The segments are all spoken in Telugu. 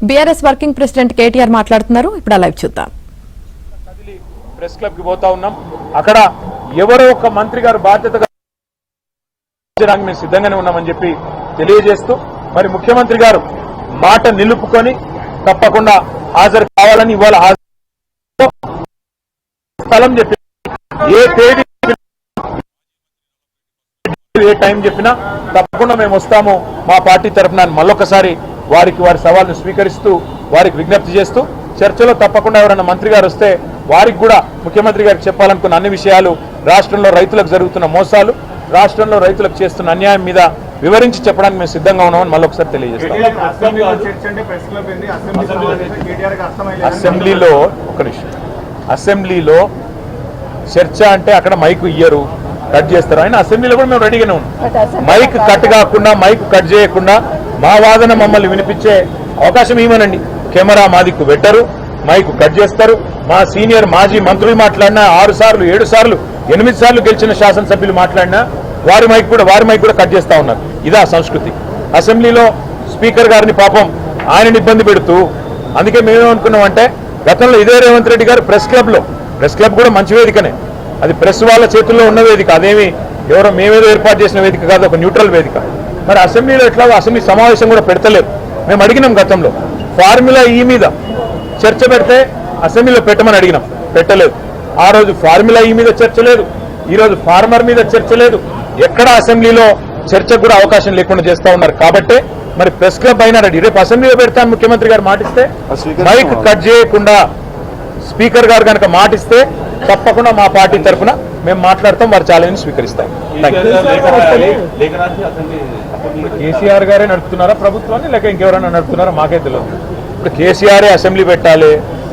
బీఆర్ఎస్ వర్కింగ్ ప్రెసిడెంట్ కేటీఆర్ మాట్లాడుతున్నారు. ఇప్పుడు లైవ్ చూద్దాం. ప్రెస్ క్లబ్ కి పోతా ఉన్నాం. అక్కడ ఎవరో ఒక మంత్రి గారు బాధ్యతగా మేము సిద్ధంగానే ఉన్నామని చెప్పి తెలియజేస్తూ మరి ముఖ్యమంత్రి గారు మాట నిలుపుకొని తప్పకుండా హాజరు కావాలని ఇవాళ స్థలం చెప్పి ఏ తేదీ ఏ టైం చెప్పినా తప్పకుండా మేము వస్తాము మా పార్టీ తరఫున మళ్ళొకసారి వారి సవాల్ను స్వీకరిస్తూ వారికి విజ్ఞప్తి చేస్తూ చర్చలో తప్పకుండా ఎవరైనా మంత్రి గారు వస్తే వారికి కూడా ముఖ్యమంత్రి గారికి చెప్పాలనుకున్న అన్ని విషయాలు, రాష్ట్రంలో రైతులకు జరుగుతున్న మోసాలు, రాష్ట్రంలో రైతులకు చేస్తున్న అన్యాయం మీద వివరించి చెప్పడానికి మేము సిద్ధంగా ఉన్నామని మళ్ళొకసారి తెలియజేస్తాం. అసెంబ్లీలో చర్చ అంటే అక్కడ మైకు ఇయ్యరు, కట్ చేస్తారు. ఆయన అసెంబ్లీలో కూడా మేము రెడీగానే ఉన్నాం. మైక్ కట్ కాకుండా, మైక్ కట్ చేయకుండా మా వాదన మమ్మల్ని వినిపించే అవకాశం ఇవ్వనండి. కెమెరా మా దిక్కు పెట్టరు, మైక్ కట్ చేస్తారు. మా సీనియర్ మాజీ మంత్రులు మాట్లాడినా 6 సార్లు 7 సార్లు 8 సార్లు గెలిచిన శాసనసభ్యులు మాట్లాడినా వారి మైక్ కూడా కట్ చేస్తా ఉన్నారు. ఇదా సంస్కృతి. అసెంబ్లీలో స్పీకర్ గారిని పాపం ఆయనని ఇబ్బంది పెడుతూ, అందుకే మేమేమనుకున్నామంటే గతంలో ఇదే రేవంత్ రెడ్డి గారు ప్రెస్ క్లబ్ కూడా మంచి వేదికనే, అది ప్రెస్ వాళ్ళ చేతుల్లో ఉన్న వేదిక, అదేమి ఎవరో మేమేదో ఏర్పాటు చేసిన వేదిక కాదు, ఒక న్యూట్రల్ వేదిక. మరి అసెంబ్లీలో ఎట్లాగో అసెంబ్లీ సమావేశం కూడా పెడతలేదు. మేము అడిగినాం గతంలో ఫార్ములా ఈ మీద చర్చ పెడితే అసెంబ్లీలో పెట్టమని అడిగినాం, పెట్టలేదు. ఆ రోజు ఫార్ములా ఈ మీద చర్చ లేదు, ఈ రోజు ఫార్మర్ మీద చర్చ లేదు. ఎక్కడ అసెంబ్లీలో చర్చకు కూడా అవకాశం లేకుండా చేస్తా ఉన్నారు. కాబట్టి మరి ప్రెస్ క్లబ్ అయినా రెడీ, రేపు అసెంబ్లీలో పెడతాను ముఖ్యమంత్రి గారు మాటిస్తే, మైక్ కట్ చేయకుండా స్పీకర్ గారు కనుక మాటిస్తే తప్పకుండా మా పార్టీ తరఫున మేము మాట్లాడతాం, వారి ఛాలెంజ్ స్వీకరిస్తాం. కేసీఆర్ గారే నడుపుతున్నారా ప్రభుత్వాన్ని, లేక ఇంకెవరైనా నడుపుతున్నారా మాకే తెలియదు. ఇప్పుడు కేసీఆరే అసెంబ్లీ పెట్టాలి,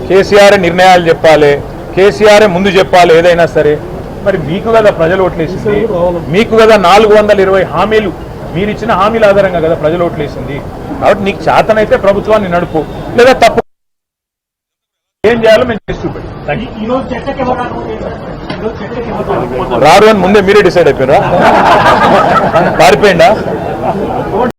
కేసీఆరే నిర్ణయాలు చెప్పాలి, కేసీఆరే ముందు చెప్పాలి ఏదైనా సరే. మరి మీకు కదా ప్రజలు ఓట్లేసింది, మీకు కదా 420 హామీలు, మీరు ఇచ్చిన హామీల ఆధారంగా కదా ప్రజలు ఓట్లేసింది. కాబట్టి నీకు చేతనైతే ప్రభుత్వాన్ని నడుపు, లేదా తప్పు ఏం చేయాలో మేము చేసి చూపెట్టాం. రారు అని ముందే మీరే డిసైడ్ అయిపోయారా? పారిపోయిందా?